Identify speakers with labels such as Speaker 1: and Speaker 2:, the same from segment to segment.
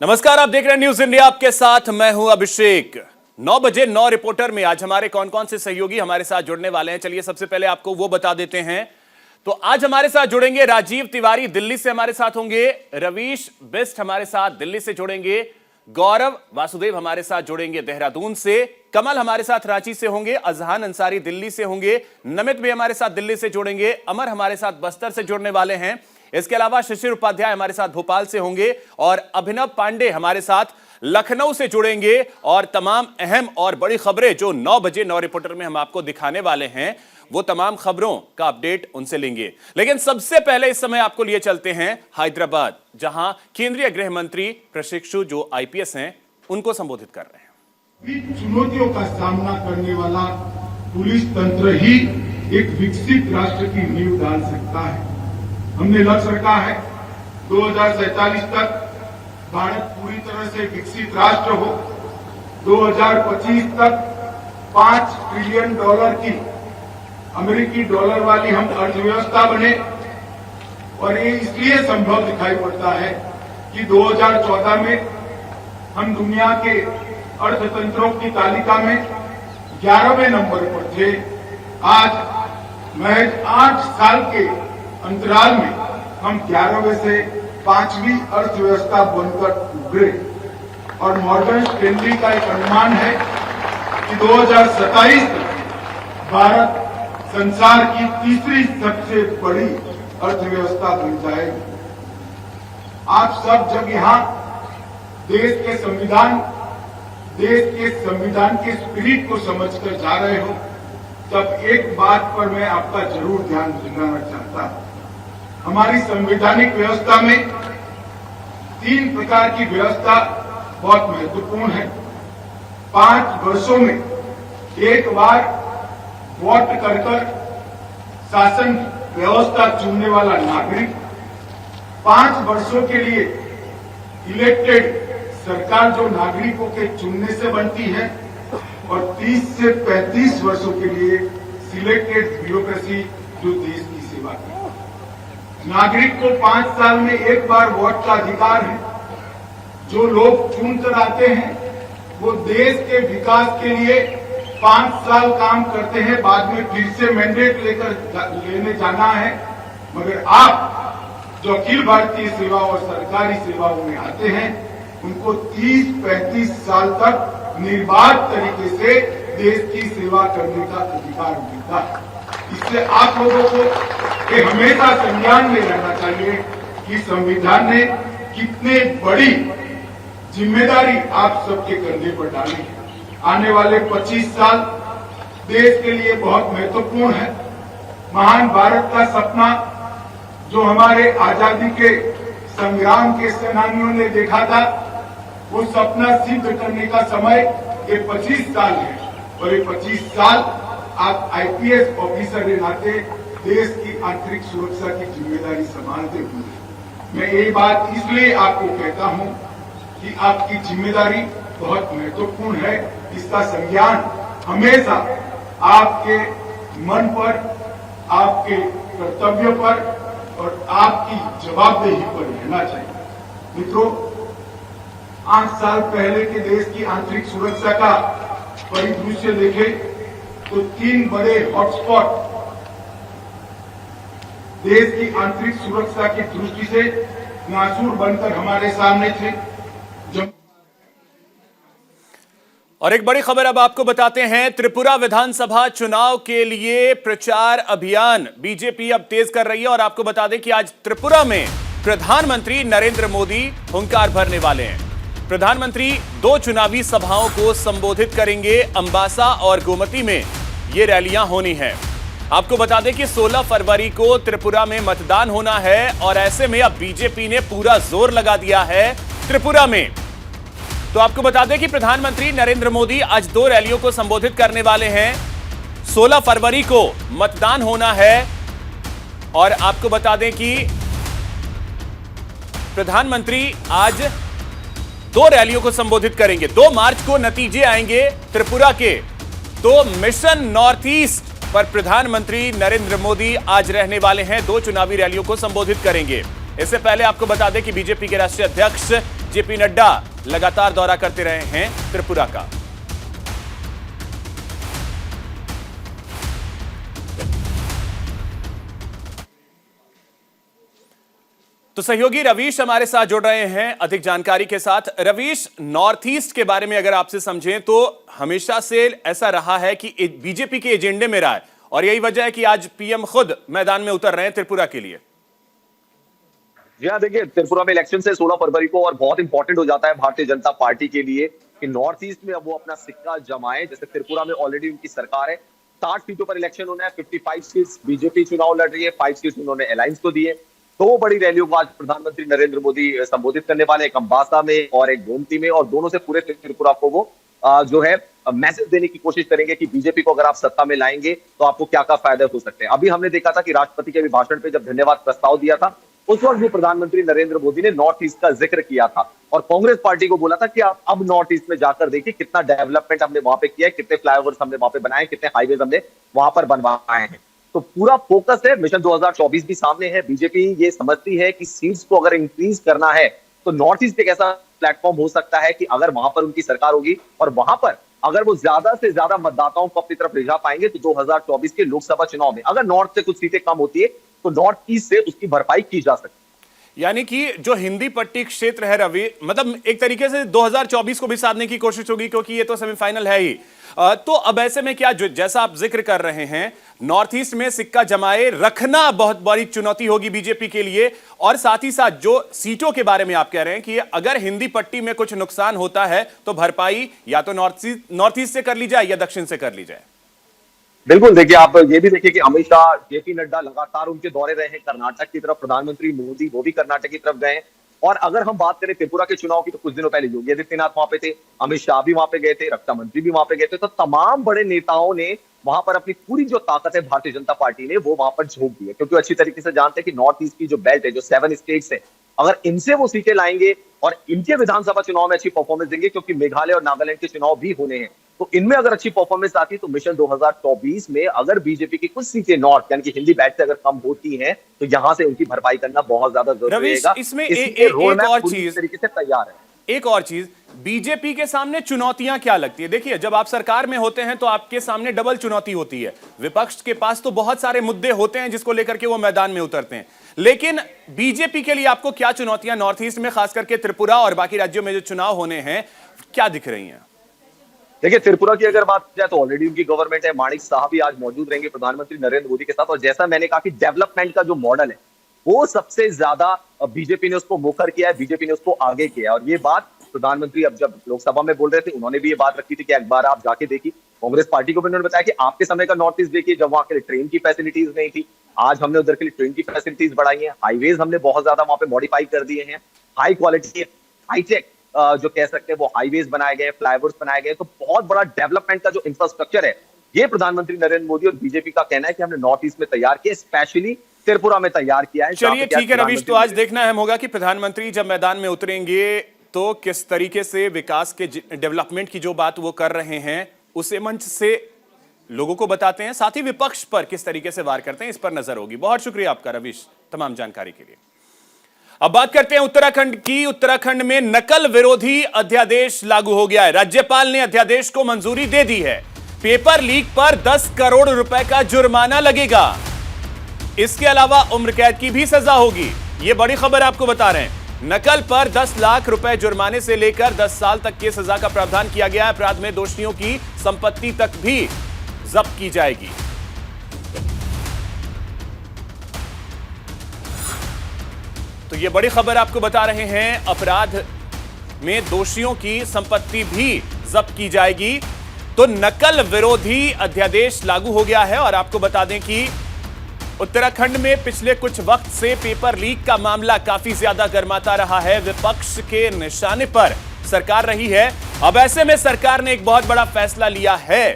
Speaker 1: नमस्कार, आप देख रहे हैं न्यूज इंडिया। आपके साथ मैं हूं अभिषेक। 9 बजे 9 रिपोर्टर में आज हमारे कौन कौन से सहयोगी हमारे साथ जुड़ने वाले हैं, चलिए सबसे पहले आपको वो बता देते हैं। तो आज हमारे साथ जुड़ेंगे राजीव तिवारी, दिल्ली से हमारे साथ होंगे। रवीश बिस्ट हमारे साथ दिल्ली से जुड़ेंगे। गौरव वासुदेव हमारे साथ जुड़ेंगे देहरादून से। कमल हमारे साथ रांची से होंगे। अजहान अंसारी दिल्ली से होंगे। नमित भी हमारे साथ दिल्ली से जुड़ेंगे। अमर हमारे साथ बस्तर से जुड़ने वाले हैं। इसके अलावा शिशिर उपाध्याय हमारे साथ भोपाल से होंगे और अभिनव पांडे हमारे साथ लखनऊ से जुड़ेंगे। और तमाम अहम और बड़ी खबरें जो 9 बजे 9 रिपोर्टर में हम आपको दिखाने वाले हैं, वो तमाम खबरों का अपडेट उनसे लेंगे। लेकिन सबसे पहले इस समय आपको लिए चलते हैं हैदराबाद, जहां केंद्रीय गृह मंत्री प्रशिक्षु जो आईपीएस हैं, उनको संबोधित कर रहे हैं।
Speaker 2: चुनौतियों का सामना करने वाला पुलिस तंत्र ही एक विकसित राष्ट्र की नींव डाल सकता है। हमने लक्ष्य रखा है 2047 तक भारत पूरी तरह से विकसित राष्ट्र हो। 2025 तक $5 ट्रिलियन की अमेरिकी डॉलर वाली हम अर्थव्यवस्था बने। और ये इसलिए संभव दिखाई पड़ता है कि 2014 में हम दुनिया के अर्थतंत्रों की तालिका में 11वें नंबर पर थे। आज महज 8 साल के अंतराल में हम 11वें से 5वीं अर्थव्यवस्था बनकर उभरे। और मॉर्गन स्टैनली का एक अनुमान है कि 2027 तक भारत संसार की तीसरी सबसे बड़ी अर्थव्यवस्था बन जाएगी। आप सब जब यहाँ देश के संविधान के स्पिरिट को समझकर जा रहे हो, तब एक बात पर मैं आपका जरूर ध्यान दिलाना चाहता हूं। हमारी संवैधानिक व्यवस्था में 3 प्रकार की व्यवस्था बहुत महत्वपूर्ण है। 5 वर्षों में एक बार वोट कर शासन व्यवस्था चुनने वाला नागरिक, 5 वर्षों के लिए इलेक्टेड सरकार जो नागरिकों के चुनने से बनती है, और 30 से 35 वर्षों के लिए सिलेक्टेड ब्यूरोक्रेसी जो देश की सेवा करती है। नागरिक को 5 साल में एक बार वोट का अधिकार है। जो लोग चुनकर आते हैं वो देश के विकास के लिए 5 साल काम करते हैं, बाद में फिर से मैंडेट लेने जाना है। मगर आप जो अखिल भारतीय सेवा और सरकारी सेवाओं में आते हैं, उनको 30-35 साल तक निर्बाध तरीके से देश की सेवा करने का अधिकार मिलता है। इससे आप लोगों को ये हमेशा संज्ञान में रहना चाहिए कि संविधान ने कितने बड़ी जिम्मेदारी आप सबके कंधे पर डाली है। आने वाले 25 साल देश के लिए बहुत महत्वपूर्ण है। महान भारत का सपना जो हमारे आजादी के संग्राम के सेनानियों ने देखा था, वो सपना सिद्ध करने का समय ये 25 साल है। और ये 25 साल आप आईपीएस ऑफिसर के नाते देश की आंतरिक सुरक्षा की जिम्मेदारी संभालते हुए मैं ये बात इसलिए आपको कहता हूं कि आपकी जिम्मेदारी बहुत महत्वपूर्ण है। इसका संज्ञान हमेशा आपके मन पर, आपके कर्तव्य पर और आपकी जवाबदेही पर रहना चाहिए। मित्रों, 8 साल पहले के देश की आंतरिक सुरक्षा का परिदृश्य देखें तो 3 बड़े हॉटस्पॉट देश की आंतरिक सुरक्षा की दृष्टि से नासूर बनकर हमारे सामने थे।
Speaker 1: और एक बड़ी खबर अब आपको बताते हैं। त्रिपुरा विधानसभा चुनाव के लिए प्रचार अभियान बीजेपी अब तेज कर रही है। और आपको बता दें कि आज त्रिपुरा में प्रधानमंत्री नरेंद्र मोदी हुंकार भरने वाले हैं। प्रधानमंत्री 2 चुनावी सभाओं को संबोधित करेंगे। अंबासा और गोमती में ये रैलियां होनी है। आपको बता दें कि 16 फरवरी को त्रिपुरा में मतदान होना है। और ऐसे में अब बीजेपी ने पूरा जोर लगा दिया है त्रिपुरा में। तो आपको बता दें कि प्रधानमंत्री नरेंद्र मोदी आज 2 रैलियों को संबोधित करने वाले हैं। 16 फरवरी को मतदान होना है। और आपको बता दें कि प्रधानमंत्री आज 2 रैलियों को संबोधित करेंगे। 2 मार्च को नतीजे आएंगे त्रिपुरा के। तो मिशन नॉर्थ ईस्ट पर प्रधानमंत्री नरेंद्र मोदी आज रहने वाले हैं। 2 चुनावी रैलियों को संबोधित करेंगे। इससे पहले आपको बता दें कि बीजेपी के राष्ट्रीय अध्यक्ष जेपी नड्डा लगातार दौरा करते रहे हैं त्रिपुरा का। तो सहयोगी रवीश हमारे साथ जुड़ रहे हैं अधिक जानकारी के साथ। रवीश, नॉर्थ ईस्ट के बारे में अगर आपसे समझें तो हमेशा से ऐसा रहा है कि बीजेपी के एजेंडे में रहा है और यही वजह है कि आज पीएम खुद मैदान में उतर रहे हैं त्रिपुरा के लिए।
Speaker 3: जी हाँ, देखिए त्रिपुरा में इलेक्शन से 16 फरवरी को और बहुत इंपॉर्टेंट हो जाता है भारतीय जनता पार्टी के लिए कि नॉर्थ ईस्ट में अब वो अपना सिक्का जमाए। जैसे त्रिपुरा में ऑलरेडी उनकी सरकार है, 60 सीटों पर इलेक्शन होना है, 55 सीट्स बीजेपी चुनाव लड़ रही है, 5 सीट्स उन्होंने अलायंस को दिए। दो बड़ी रैलियों को आज प्रधानमंत्री नरेंद्र मोदी संबोधित करने वाले, एक अंबासा में और एक गोमती में, और दोनों से पूरे त्रिपुरा को वो जो है मैसेज देने की कोशिश करेंगे कि बीजेपी को अगर आप सत्ता में लाएंगे तो आपको क्या क्या फायदे हो सकते हैं। अभी हमने देखा था कि राष्ट्रपति के अभिभाषण पे जब धन्यवाद प्रस्ताव दिया था उस वक्त भी प्रधानमंत्री नरेंद्र मोदी ने नॉर्थ ईस्ट का जिक्र किया था और कांग्रेस पार्टी को बोला था कि आप अब नॉर्थ ईस्ट में जाकर देखिए कितना डेवलपमेंट हमने वहां पे किया है, कितने फ्लाईओवर्स हमने वहां पे बनाए, कितने हाईवेज हमने वहां पर बनवाए हैं। तो पूरा फोकस है, मिशन 2024 भी सामने है। बीजेपी ये समझती है कि सीट्स को अगर इंक्रीज करना है तो नॉर्थ ईस्ट एक ऐसा प्लेटफॉर्म हो सकता है कि अगर वहां पर उनकी सरकार होगी और वहां पर अगर वो ज्यादा से ज्यादा मतदाताओं को अपनी तरफ रिझा पाएंगे तो 2024 के लोकसभा चुनाव में अगर नॉर्थ से कुछ सीटें कम होती है तो नॉर्थ ईस्ट से उसकी भरपाई की जा सकती है।
Speaker 1: यानी कि जो हिंदी पट्टी क्षेत्र है रवि, मतलब एक तरीके से 2024 को भी साधने की कोशिश होगी क्योंकि ये तो सेमीफाइनल है ही। तो अब ऐसे में क्या, जैसा आप जिक्र कर रहे हैं, नॉर्थ ईस्ट में सिक्का जमाए रखना बहुत बड़ी चुनौती होगी बीजेपी के लिए, और साथ ही साथ जो सीटों के बारे में आप कह रहे हैं कि अगर हिंदी पट्टी में कुछ नुकसान होता है तो भरपाई या तो नॉर्थ ईस्ट से कर ली जाए या दक्षिण से कर ली जाए।
Speaker 3: बिल्कुल, देखिए आप ये भी देखिए कि अमित शाह, जेपी नड्डा लगातार उनके दौरे रहे हैं कर्नाटक की तरफ, प्रधानमंत्री मोदी वो भी कर्नाटक की तरफ गए। और अगर हम बात करें त्रिपुरा के चुनाव की तो कुछ दिनों पहले योगी आदित्यनाथ वहां पे थे, अमित शाह भी वहां पे गए थे, रक्षा मंत्री भी वहां पे गए थे। तो तमाम बड़े नेताओं ने वहां पर अपनी पूरी जो ताकत है भारतीय जनता पार्टी ने वो वहां पर झोंक दी है, क्योंकि अच्छी तरीके से जानते हैं कि नॉर्थ ईस्ट की जो बेल्ट है, जो 7 स्टेट्स है, अगर इनसे वो सीटें लाएंगे और इनके विधानसभा चुनाव में अच्छी परफॉर्मेंस देंगे, क्योंकि मेघालय और नागालैंड के चुनाव भी होने हैं, तो इनमें अगर अच्छी परफॉर्मेंस आती है तो मिशन 2024 में अगर बीजेपी की कुछ सीटें नॉर्थ यानी कि हिंदी बेल्ट से अगर कम होती हैं तो यहां से उनकी भरपाई करना बहुत ज्यादा जरूरी है।
Speaker 1: इसमें एक और चीज
Speaker 3: तरीके से तैयार है।
Speaker 1: एक और चीज, बीजेपी के सामने चुनौतियां क्या लगती है? देखिए, जब आप सरकार में होते हैं तो आपके सामने डबल चुनौती होती है। विपक्ष के पास तो बहुत सारे मुद्दे होते हैं जिसको लेकर के वो मैदान में उतरते हैं, लेकिन बीजेपी के लिए आपको क्या चुनौतियां नॉर्थ ईस्ट में, खास करके त्रिपुरा और बाकी राज्यों में जो चुनाव होने हैं, क्या दिख रही हैं?
Speaker 3: देखिए, त्रिपुरा की अगर बात की जाए तो ऑलरेडी उनकी गवर्नमेंट है, माणिक साहब भी आज मौजूद रहेंगे प्रधानमंत्री नरेंद्र मोदी के साथ। और जैसा मैंने कहा कि डेवलपमेंट का जो मॉडल है वो सबसे ज्यादा बीजेपी ने उसको मुखर किया है, बीजेपी ने उसको आगे किया है। और ये बात प्रधानमंत्री अब जब लोकसभा में बोल रहे थे उन्होंने भी ये बात रखी थी कि एक बार आप जाके देखिए। कांग्रेस पार्टी को भी उन्होंने बताया कि आपके समय का नॉर्थ ईस्ट देखिए, जब वहां के लिए ट्रेन की फैसिलिटीज नहीं थी, आज हमने उधर के लिए ट्रेन की फैसिलिटीज बढ़ाई है, हाईवेज हमने बहुत ज्यादा वहां पे मॉडिफाई कर दिए हैं, हाई क्वालिटी हाईटेक जो कह सकते हैं वो हाईवेज बनाए गए, फ्लाईओवर्स बनाए गए। तो बहुत बड़ा डेवलपमेंट का जो इंफ्रास्ट्रक्चर है ये प्रधानमंत्री नरेंद्र मोदी और बीजेपी का कहना है कि हमने नॉर्थ ईस्ट में तैयार किया, स्पेशली त्रिपुरा में तैयार किया है।
Speaker 1: चलिए ठीक है रवीश, तो आज देखना अहम होगा कि प्रधानमंत्री जब मैदान में उतरेंगे तो किस तरीके से विकास के डेवलपमेंट की जो बात वो कर रहे हैं उसे मंच से लोगों को बताते हैं, साथ ही विपक्ष पर किस तरीके से वार करते हैं, इस पर नजर होगी। बहुत शुक्रिया आपका रवीश तमाम जानकारी के लिए। अब बात करते हैं उत्तराखंड की। उत्तराखंड में नकल विरोधी अध्यादेश लागू हो गया है। राज्यपाल ने अध्यादेश को मंजूरी दे दी है। पेपर लीक पर 10 करोड़ रुपए का जुर्माना लगेगा। इसके अलावा उम्र कैद की भी सजा होगी। यह बड़ी खबर आपको बता रहे हैं। नकल पर 10 लाख रुपए जुर्माने से लेकर 10 साल तक की सजा का प्रावधान किया गया है। अपराध में दोषियों की संपत्ति तक भी जब्त की जाएगी। तो यह बड़ी खबर आपको बता रहे हैं, अपराध में दोषियों की संपत्ति भी जब्त की जाएगी। तो नकल विरोधी अध्यादेश लागू हो गया है। और आपको बता दें कि उत्तराखंड में पिछले कुछ वक्त से पेपर लीक का मामला काफी ज्यादा गर्माता रहा है। विपक्ष के निशाने पर सरकार रही है। अब ऐसे में सरकार ने एक बहुत बड़ा फैसला लिया है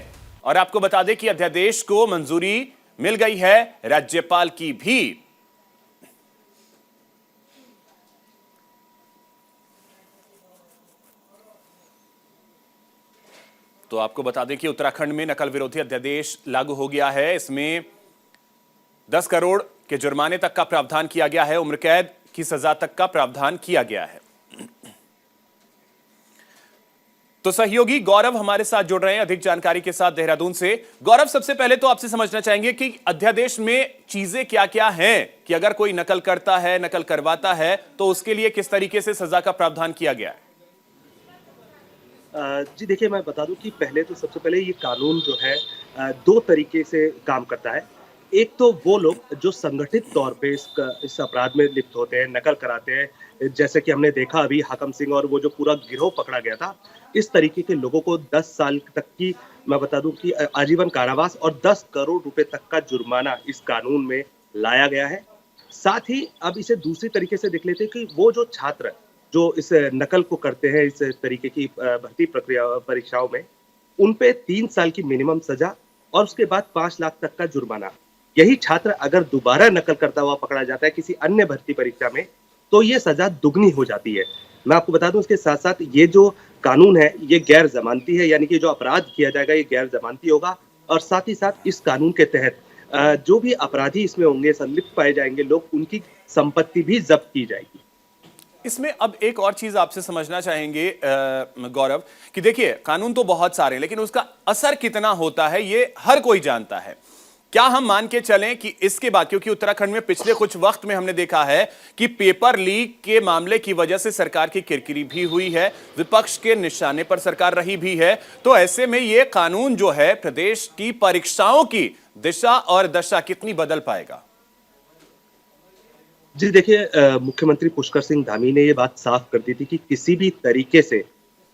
Speaker 1: और आपको बता दें कि अध्यादेश को मंजूरी मिल गई है राज्यपाल की भी। तो आपको बता दें कि उत्तराखंड में नकल विरोधी अध्यादेश लागू हो गया है। इसमें 10 करोड़ के जुर्माने तक का प्रावधान किया गया है, उम्र कैद की सजा तक का प्रावधान किया गया है। तो सहयोगी गौरव हमारे साथ जुड़ रहे हैं अधिक जानकारी के साथ देहरादून से। गौरव, सबसे पहले तो आपसे समझना चाहेंगे कि अध्यादेश में चीजें क्या क्या हैं कि अगर कोई नकल करता है, नकल करवाता है तो उसके लिए किस तरीके से सजा का प्रावधान किया गया है?
Speaker 4: जी देखिए, मैं बता दूं कि पहले तो सबसे पहले ये कानून जो है दो तरीके से काम करता है। एक तो वो लोग जो संगठित तौर पे इस अपराध में लिप्त होते हैं, नकल कराते हैं, जैसे कि हमने देखा अभी हाकम सिंह और वो जो पूरा गिरोह पकड़ा गया था, इस तरीके के लोगों को 10 साल तक की, मैं बता दूं कि आजीवन कारावास और 10 करोड़ रुपए तक का जुर्माना इस कानून में लाया गया है। साथ ही अब इसे दूसरी तरीके से देख लेते हैं कि वो जो छात्र जो इस नकल को करते हैं, इस तरीके की भर्ती प्रक्रिया परीक्षाओं में, उन पे 3 साल की मिनिमम सजा और उसके बाद 5 लाख तक का जुर्माना। यही छात्र अगर दोबारा नकल करता हुआ पकड़ा जाता है किसी अन्य भर्ती परीक्षा में, तो ये सजा दुगनी हो जाती है। मैं आपको बता दूं, इसके साथ साथ ये जो कानून है ये गैर जमानती है, यानी कि जो अपराध किया जाएगा ये गैर जमानती होगा। और साथ ही साथ इस कानून के तहत जो भी अपराधी इसमें होंगे, संलिप्त पाए जाएंगे लोग, उनकी संपत्ति भी जब्त की जाएगी।
Speaker 1: इसमें अब एक और चीज आपसे समझना चाहेंगे गौरव कि देखिए, कानून तो बहुत सारे हैं लेकिन उसका असर कितना होता है ये हर कोई जानता है। क्या हम मान के चलें कि इसके बाद, क्योंकि उत्तराखंड में पिछले कुछ वक्त में हमने देखा है कि पेपर लीक के मामले की वजह से सरकार की किरकिरी भी हुई है, विपक्ष के निशाने पर सरकार रही भी है, तो ऐसे में ये कानून जो है प्रदेश की परीक्षाओं की दिशा और दशा कितनी बदल पाएगा?
Speaker 4: जी देखिए, मुख्यमंत्री पुष्कर सिंह धामी ने ये बात साफ कर दी थी कि किसी भी तरीके से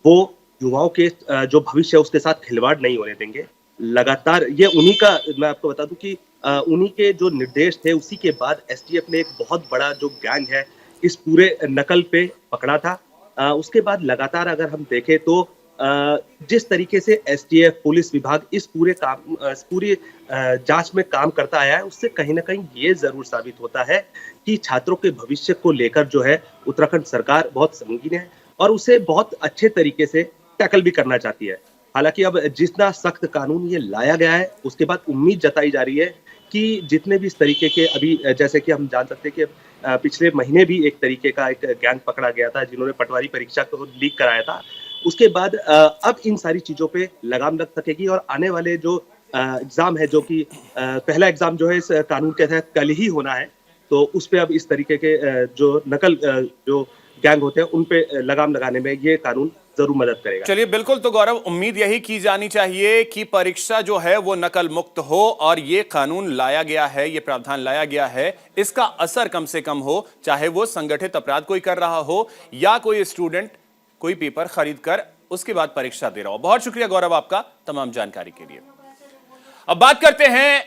Speaker 4: वो युवाओं के जो भविष्य है उसके साथ खिलवाड़ नहीं होने देंगे। लगातार ये उन्हीं का, मैं आपको बता दूं कि उन्हीं के जो निर्देश थे, उसी के बाद एसटीएफ ने एक बहुत बड़ा जो गैंग है इस पूरे नकल पे पकड़ा था। उसके बाद लगातार अगर हम देखें तो जिस तरीके से एसटीएफ, पुलिस विभाग इस पूरी जांच में काम करता आया है, उससे कहीं ना कहीं ये जरूर साबित होता है कि छात्रों के भविष्य को लेकर जो है उत्तराखंड सरकार बहुत संगीन है और उसे बहुत अच्छे तरीके से टैकल भी करना चाहती है। हालांकि अब जितना सख्त कानून ये लाया गया है, उसके बाद उम्मीद जताई जा रही है कि जितने भी इस तरीके के, अभी जैसे कि हम जान सकते हैं कि पिछले महीने भी एक तरीके का एक गैंग पकड़ा गया था जिन्होंने पटवारी परीक्षा को लीक कराया था। उसके बाद अब इन सारी चीजों पे लगाम लग सकेगी और आने वाले जो एग्जाम है, जो कि पहला एग्जाम जो है इस कानून के तहत कल ही होना है, तो उस पे अब इस तरीके के जो नकल जो गैंग होते हैं उन पे लगाम लगाने में ये कानून जरूर मदद करेगा।
Speaker 1: चलिए, बिल्कुल। तो गौरव, उम्मीद यही की जानी चाहिए कि परीक्षा जो है वो नकल मुक्त हो और ये कानून लाया गया है, ये प्रावधान लाया गया है, इसका असर कम से कम हो, चाहे वो संगठित अपराध कोई कर रहा हो या कोई स्टूडेंट कोई पेपर खरीद कर उसके बाद परीक्षा दे रहा हो। बहुत शुक्रिया गौरव आपका तमाम जानकारी के लिए। अब बात करते हैं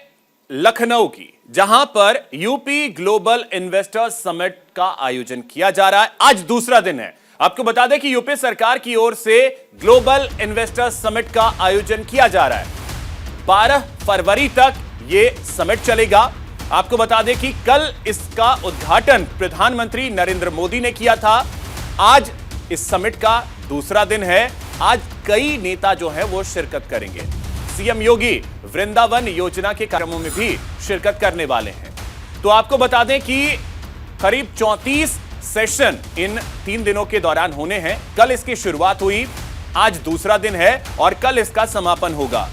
Speaker 1: लखनऊ की, जहां पर यूपी ग्लोबल इन्वेस्टर्स समिट का आयोजन किया जा रहा है। आज दूसरा दिन है। आपको बता दें कि यूपी सरकार की ओर से ग्लोबल इन्वेस्टर्स समिट का आयोजन किया जा रहा है। 12 फरवरी तक यह समिट चलेगा। आपको बता दें कि कल इसका उद्घाटन प्रधानमंत्री नरेंद्र मोदी ने किया था। आज इस समिट का दूसरा दिन है। आज कई नेता जो हैं वो शिरकत करेंगे। सीएम योगी वृंदावन योजना के कार्यक्रमों में भी शिरकत करने वाले हैं। तो आपको बता दें कि करीब 34 सेशन इन 3 दिनों के दौरान होने हैं। कल इसकी शुरुआत हुई, आज दूसरा दिन है और कल इसका समापन होगा।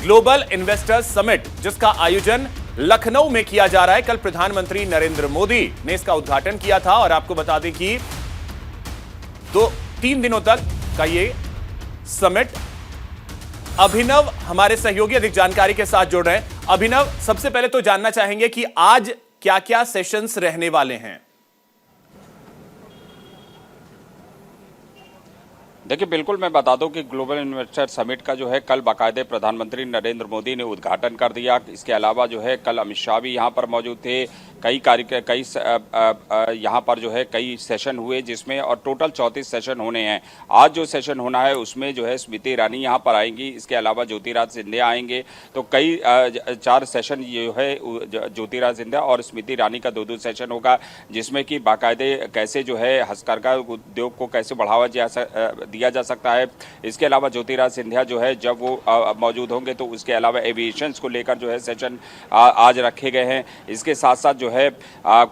Speaker 1: ग्लोबल इन्वेस्टर्स समिट, जिसका आयोजन लखनऊ में किया जा रहा है, कल प्रधानमंत्री नरेंद्र मोदी ने इसका उद्घाटन किया था। और आपको बता दें कि 3 दिनों तक का ये समिट। अभिनव हमारे सहयोगी अधिक जानकारी के साथ जुड़ रहे हैं। अभिनव, सबसे पहले तो जानना चाहेंगे कि आज क्या क्या सेशंस रहने वाले हैं?
Speaker 5: देखिए, बिल्कुल मैं बता दूं कि ग्लोबल इन्वेस्टर समिट का जो है कल बाकायदे प्रधानमंत्री नरेंद्र मोदी ने उद्घाटन कर दिया। इसके अलावा जो है कल अमित शाह भी यहाँ पर मौजूद थे। कई यहाँ पर जो है कई सेशन हुए जिसमें, और टोटल 34 सेशन होने हैं। आज जो सेशन होना है उसमें जो है स्मृति ईरानी यहाँ पर आएंगी, इसके अलावा ज्योतिरादित्य सिंधिया आएंगे। तो कई 4 सेशन जो है ज्योतिरादित्य सिंधिया और स्मृति ईरानी का 2-2 सेशन होगा, जिसमें कि बाकायदे कैसे जो है हस्तकरघा उद्योग को कैसे बढ़ावा दिया जा सकता है। इसके अलावा ज्योतिरादित्य सिंधिया जो है जब वो मौजूद होंगे तो उसके अलावा एविएशन को लेकर जो है सेशन आज रखे गए हैं। इसके साथ साथ जो जो है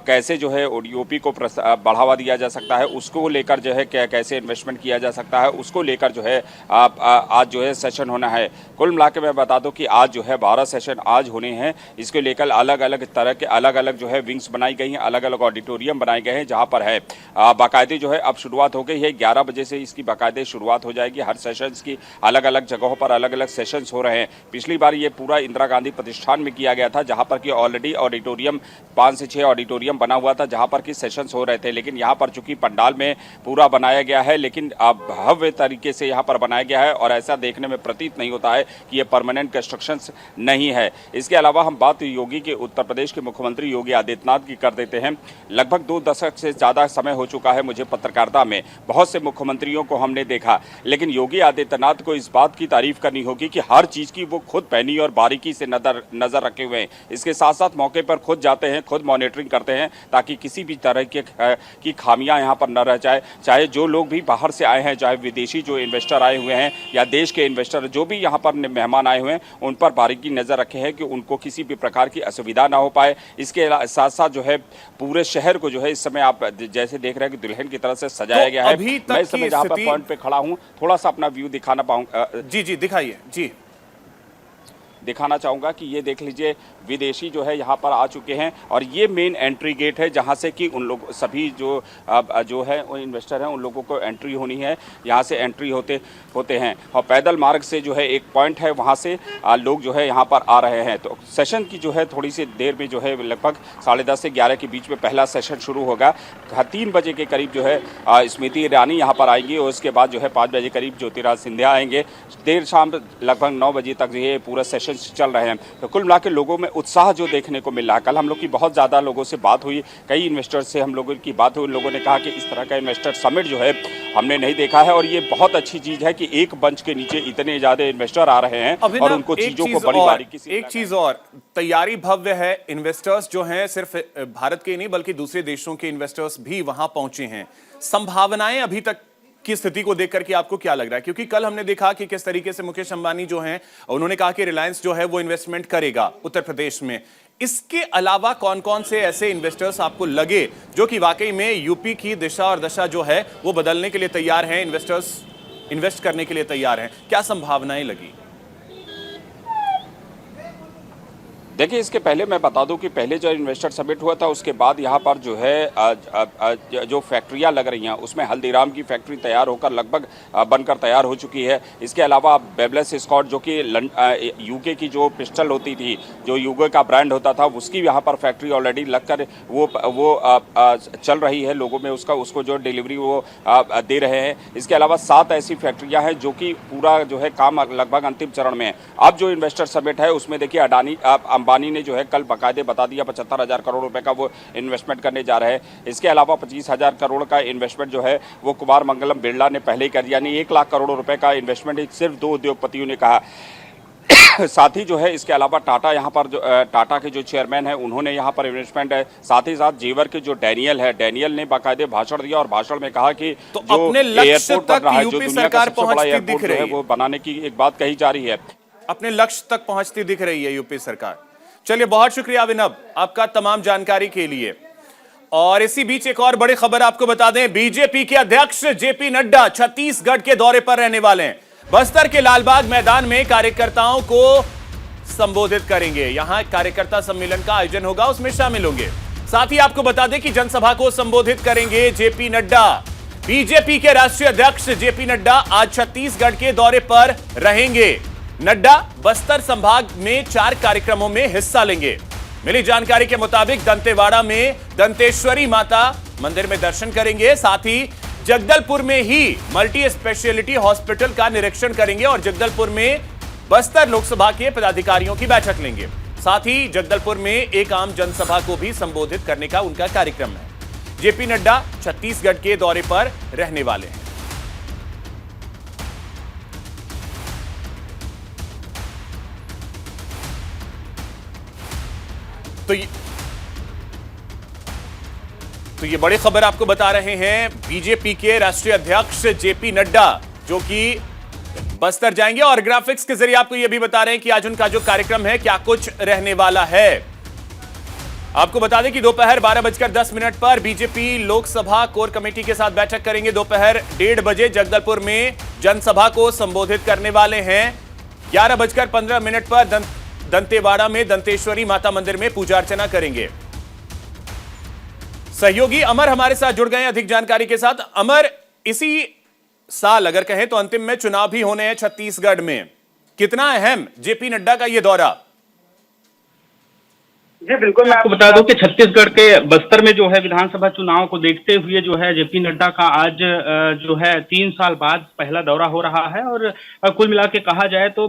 Speaker 5: कैसे जो है ओडीओपी को बढ़ावा दिया जा सकता है, उसको लेकर जो है कैसे इन्वेस्टमेंट किया जा सकता है, उसको लेकर जो है आज जो है सेशन होना है। कुल मिला के मैं बता दूं कि आज जो है 12 सेशन आज होने हैं। इसको लेकर अलग अलग तरह के अलग अलग जो है विंग्स बनाई गई हैं, अलग अलग ऑडिटोरियम बनाए गए हैं, जहां पर है बाकायदे जो है अब शुरुआत हो गई है। 11 बजे से इसकी बाकायदे शुरुआत हो जाएगी। हर सेशंस की अलग अलग जगहों पर अलग अलग सेशंस हो रहे हैं। पिछली बार ये पूरा इंदिरा गांधी प्रतिष्ठान में किया गया था, जहां पर कि ऑलरेडी ऑडिटोरियम 5 से 6 ऑडिटोरियम बना हुआ था, जहां पर कि सेशंस हो रहे थे। लेकिन यहां पर चूंकि पंडाल में पूरा बनाया गया है, लेकिन अब भव्य तरीके से यहां पर बनाया गया है और ऐसा देखने में प्रतीत नहीं होता है कि ये परमानेंट कंस्ट्रक्शंस नहीं है। इसके अलावा हम बात योगी के उत्तर प्रदेश के मुख्यमंत्री योगी आदित्यनाथ की कर देते हैं। लगभग 2 दशक से ज़्यादा समय हो चुका है मुझे पत्रकारिता में, बहुत से मुख्यमंत्रियों को हमने देखा, लेकिन योगी आदित्यनाथ को इस बात की तारीफ करनी होगी कि हर चीज़ की वो खुद पैनी और बारीकी से नज़र रखे हुए हैं। इसके साथ साथ मौके पर खुद जाते हैं, खुद मॉनिटरिंग करते हैं, ताकि किसी भी तरह की खामियां यहाँ पर न रह जाए। चाहे जो लोग भी बाहर से आए हैं, चाहे विदेशी जो इन्वेस्टर आए हुए हैं या देश के इन्वेस्टर जो भी यहाँ पर मेहमान आए हुए हैं, उन पर बारीकी नज़र रखे हैं कि उनको किसी भी प्रकार की असुविधा ना हो पाए। इसके साथ साथ जो है पूरे शहर को जो है इस समय आप जैसे देख रहे हैं कि दुल्हन की तरह से सजाया गया है। मैं इस समय जहाँ पर पॉइंट पे खड़ा हूँ, थोड़ा सा अपना व्यू दिखाना पाऊंगा।
Speaker 1: जी दिखाइए। जी
Speaker 5: दिखाना चाहूँगा कि ये देख लीजिए, विदेशी जो है यहाँ पर आ चुके हैं और ये मेन एंट्री गेट है, जहाँ से कि उन लोग सभी जो है वो इन्वेस्टर हैं, उन लोगों को एंट्री होनी है। यहाँ से एंट्री होते हैं और पैदल मार्ग से जो है एक पॉइंट है, वहाँ से लोग जो है यहाँ पर आ रहे हैं। तो सेशन की जो है थोड़ी सी देर में जो है लगभग 10:30 से 11 के बीच में पहला सेशन शुरू होगा। 3 बजे के करीब जो है स्मृति ईरानी यहाँ पर आएंगी और उसके बाद जो है 5 बजे करीब ज्योतिराज सिंधिया आएंगे। देर शाम लगभग 9 बजे तक ये पूरा सेशन चल रहे हैं। तो कुल मिला के लोगों में उत्साह जो देखने को मिल रहा है। कल हम लोग की बहुत ज़्यादा लोगों से बात हुई, कई इन्वेस्टर्स से हम लोगों की बात हुई। उन लोगों ने कहा कि इस तरह का इन्वेस्टर समिट जो है हमने नहीं देखा है और ये बहुत अच्छी चीज़ है कि एक मंच के नीचे इतने ज़्यादा इन्वेस्टर आ रहे हैं और उनको चीज़ों को बड़ी बारीकी से।
Speaker 1: एक चीज़ और, तैयारी भव्य है। इन्वेस्टर्स जो हैं सिर्फ भारत के नहीं बल्कि दूसरे देशों के इन्वेस्टर्स भी वहां पहुंचे हैं। संभावनाएं अभी तक की स्थिति को देख करके आपको क्या लग रहा है? क्योंकि कल हमने देखा कि किस तरीके से मुकेश अंबानी जो हैं उन्होंने कहा कि रिलायंस जो है वो इन्वेस्टमेंट करेगा उत्तर प्रदेश में। इसके अलावा कौन कौन से ऐसे इन्वेस्टर्स आपको लगे जो कि वाकई में यूपी की दिशा और दशा जो है वो बदलने के लिए तैयार हैं, इन्वेस्टर्स इन्वेस्ट करने के लिए तैयार हैं? क्या संभावनाएं लगी?
Speaker 5: देखिए, इसके पहले मैं बता दूं कि पहले जो इन्वेस्टर समिट हुआ था उसके बाद यहाँ पर जो है जो फैक्ट्रियाँ लग रही हैं उसमें हल्दीराम की फैक्ट्री तैयार होकर लगभग बनकर तैयार हो चुकी है। इसके अलावा बेबलेस स्कॉट जो कि यूके की जो पिस्टल होती थी, जो यूके का ब्रांड होता था, उसकी यहाँ पर फैक्ट्री ऑलरेडी लगकर वो चल रही है। लोगों में उसको जो डिलीवरी वो दे रहे हैं। इसके अलावा 7 ऐसी फैक्ट्रियाँ हैं जो कि पूरा जो है काम लगभग अंतिम चरण में है। अब जो इन्वेस्टर समिट है उसमें देखिए अंबानी ने जो है कल बाकायदे बता दिया 75,000 करोड़ रुपए का वो इन्वेस्टमेंट करने जा रहे हैं। इसके अलावा 25,000 करोड़ का इन्वेस्टमेंट जो है वो कुमार मंगलम बिरला ने पहले ही कर दिया, यानी 1 लाख करोड़ रुपए का इन्वेस्टमेंट सिर्फ 2 उद्योगपतियों ने कहा। साथ ही जो है इसके अलावा टाटा यहाँ पर जो टाटा के जो चेयरमैन है उन्होंने यहाँ पर इन्वेस्टमेंट है। साथ ही साथ जेवर के जो डैनियल ने बाकायदे भाषण दिया और भाषण में कहा कि
Speaker 1: तो
Speaker 5: जो
Speaker 1: अपने लक्ष्य
Speaker 5: एयरपोर्ट बन रहा है, जो
Speaker 1: यूपी
Speaker 5: दुनिया का
Speaker 1: सरकार
Speaker 5: सबसे बड़ा
Speaker 1: पहुंचती दिख
Speaker 5: एयरपोर्ट
Speaker 1: रही
Speaker 5: है,
Speaker 1: है,
Speaker 5: वो बनाने की एक बात कही जा रही है।
Speaker 1: अपने लक्ष्य तक पहुंचती दिख रही है यूपी सरकार। चलिए, बहुत शुक्रिया विनब आपका तमाम जानकारी के लिए। और इसी बीच एक और बड़ी खबर आपको बता दें, बीजेपी के अध्यक्ष जेपी नड्डा छत्तीसगढ़ के दौरे पर रहने वाले हैं। बस्तर के लालबाग मैदान में कार्यकर्ताओं को संबोधित करेंगे। यहां कार्यकर्ता सम्मेलन का आयोजन होगा, उसमें शामिल होंगे। साथ ही आपको बता दें कि जनसभा को संबोधित करेंगे जेपी नड्डा। बीजेपी के राष्ट्रीय अध्यक्ष जेपी नड्डा आज छत्तीसगढ़ के दौरे पर रहेंगे। नड्डा बस्तर संभाग में 4 कार्यक्रमों में हिस्सा लेंगे। मिली जानकारी के मुताबिक दंतेवाड़ा में दंतेश्वरी माता मंदिर में दर्शन करेंगे। साथ ही जगदलपुर में ही मल्टी स्पेशलिटी हॉस्पिटल का निरीक्षण करेंगे और जगदलपुर में बस्तर लोकसभा के पदाधिकारियों की बैठक लेंगे। साथ ही जगदलपुर में एक आम जनसभा को भी संबोधित करने का उनका कार्यक्रम है। जेपी नड्डा छत्तीसगढ़ के दौरे पर रहने वाले हैं। तो ये बड़ी खबर आपको बता रहे हैं, बीजेपी के राष्ट्रीय अध्यक्ष जेपी नड्डा जो कि बस्तर जाएंगे और ग्राफिक्स के जरिए आपको यह भी बता रहे हैं कि आज उनका जो कार्यक्रम है क्या कुछ रहने वाला है। आपको बता दें कि दोपहर 12:10 पर बीजेपी लोकसभा कोर कमेटी के साथ बैठक करेंगे। दोपहर 1:30 बजे जगदलपुर में जनसभा को संबोधित करने वाले हैं। 11:15 पर दंतेवाड़ा में दंतेश्वरी माता मंदिर में पूजा अर्चना करेंगे। सहयोगी अमर हमारे साथ जुड़ गए हैं अधिक जानकारी के साथ। अमर, इसी साल अगर कहें तो अंतिम में चुनाव भी होने हैं छत्तीसगढ़ में, कितना अहम जेपी नड्डा का यह दौरा?
Speaker 6: जी बिल्कुल, मैं आपको बता दूं कि छत्तीसगढ़ के बस्तर में जो है विधानसभा चुनाव को देखते हुए जो है जेपी नड्डा का आज जो है 3 साल बाद पहला दौरा हो रहा है। और कुल मिला के कहा जाए तो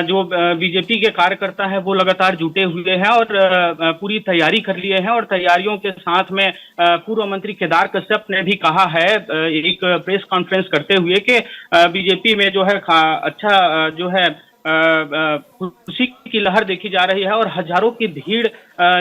Speaker 6: जो बीजेपी के कार्यकर्ता है वो लगातार जुटे हुए हैं और पूरी तैयारी कर लिए हैं। और तैयारियों के साथ में पूर्व मंत्री केदार कश्यप ने भी कहा है एक प्रेस कॉन्फ्रेंस करते हुए कि बीजेपी में जो है अच्छा जो है खुशी की लहर देखी जा रही है और हजारों की भीड़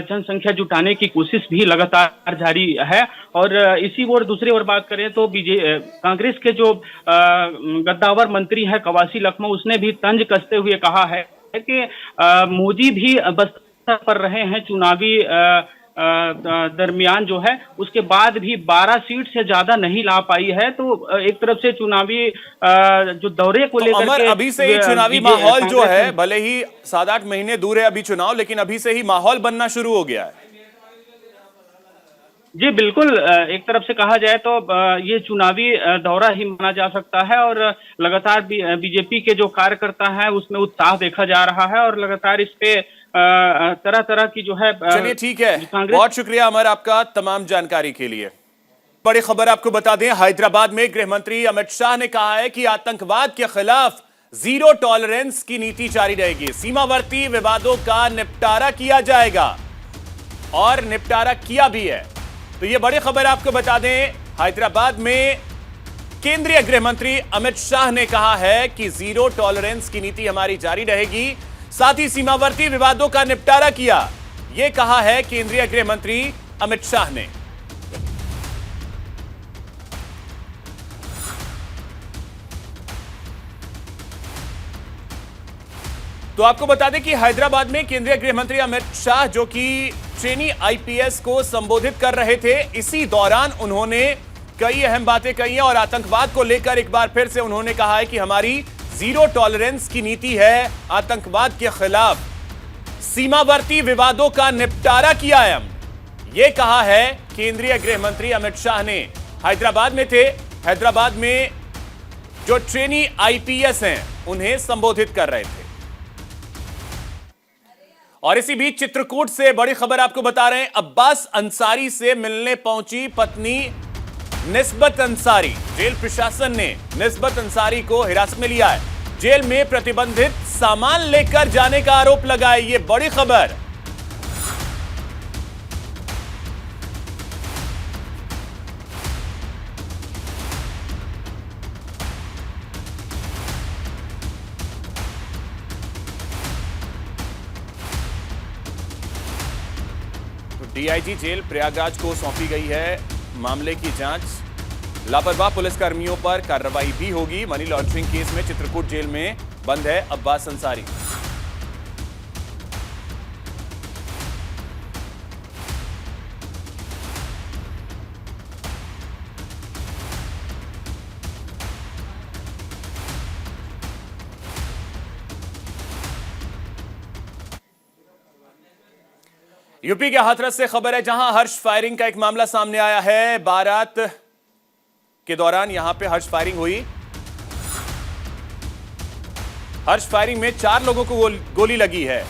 Speaker 6: जनसंख्या जुटाने की कोशिश भी लगातार जारी है। और इसी ओर दूसरी ओर बात करें तो कांग्रेस के जो गद्दावर मंत्री है कवासी लखनऊ, उसने भी तंज कसते हुए कहा है कि मोदी भी बस्तर पर रहे हैं चुनावी दरमियान जो है, उसके बाद भी 12 सीट से ज्यादा नहीं ला पाई है। तो एक तरफ से चुनावी जो दौरे को लेकर
Speaker 1: अमर, अभी से ही चुनावी माहौल जो है, भले ही 7-8 महीने दूर है अभी चुनाव, लेकिन अभी से ही माहौल बनना शुरू हो गया है।
Speaker 6: जी बिल्कुल, एक तरफ से कहा जाए तो ये चुनावी दौरा ही माना जा सकता है और लगातार बीजेपी के जो कार्यकर्ता हैं उसमें उत्साह देखा जा रहा है और लगातार इस पे तरह तरह की जो है।
Speaker 1: चलिए ठीक है, बहुत शुक्रिया अमर आपका तमाम जानकारी के लिए। बड़ी खबर आपको बता दें, हैदराबाद में गृह मंत्री अमित शाह ने कहा है कि आतंकवाद के खिलाफ जीरो टॉलरेंस की नीति जारी रहेगी। सीमावर्ती विवादों का निपटारा किया जाएगा और निपटारा किया भी है। तो ये बड़ी खबर आपको बता दें, हैदराबाद में केंद्रीय गृह मंत्री अमित शाह ने कहा है कि जीरो टॉलरेंस की नीति हमारी जारी रहेगी, साथ ही सीमावर्ती विवादों का निपटारा किया, यह कहा है केंद्रीय गृह मंत्री अमित शाह ने। तो आपको बता दें कि हैदराबाद में केंद्रीय गृह मंत्री अमित शाह जो कि ट्रेनी आईपीएस को संबोधित कर रहे थे, इसी दौरान उन्होंने कई अहम बातें कही हैं और आतंकवाद को लेकर एक बार फिर से उन्होंने कहा है कि हमारी जीरो टॉलरेंस की नीति है, आतंकवाद के खिलाफ सीमावर्ती विवादों का निपटारा किया है। यह कहा है केंद्रीय गृह मंत्री अमित शाह ने। हैदराबाद में थे, हैदराबाद में जो ट्रेनी आईपीएस हैं उन्हें संबोधित कर रहे थे। और इसी बीच चित्रकूट से बड़ी खबर आपको बता रहे हैं, अब्बास अंसारी से मिलने पहुंची पत्नी निस्बत अंसारी। जेल प्रशासन ने निस्बत अंसारी को हिरासत में लिया है। जेल में प्रतिबंधित सामान लेकर जाने का आरोप लगाए, ये बड़ी खबर। तो डीआईजी जेल प्रयागराज को सौंपी गई है मामले की जांच। लापरवाह पुलिसकर्मियों पर कार्रवाई भी होगी। मनी लॉन्ड्रिंग केस में चित्रकूट जेल में बंद है अब्बास अंसारी। यूपी के हाथरस से खबर है, जहां हर्ष फायरिंग का एक मामला सामने आया है। बारात के दौरान यहां पे हर्ष फायरिंग हुई। हर्ष फायरिंग में 4 लोगों को गोली लगी है।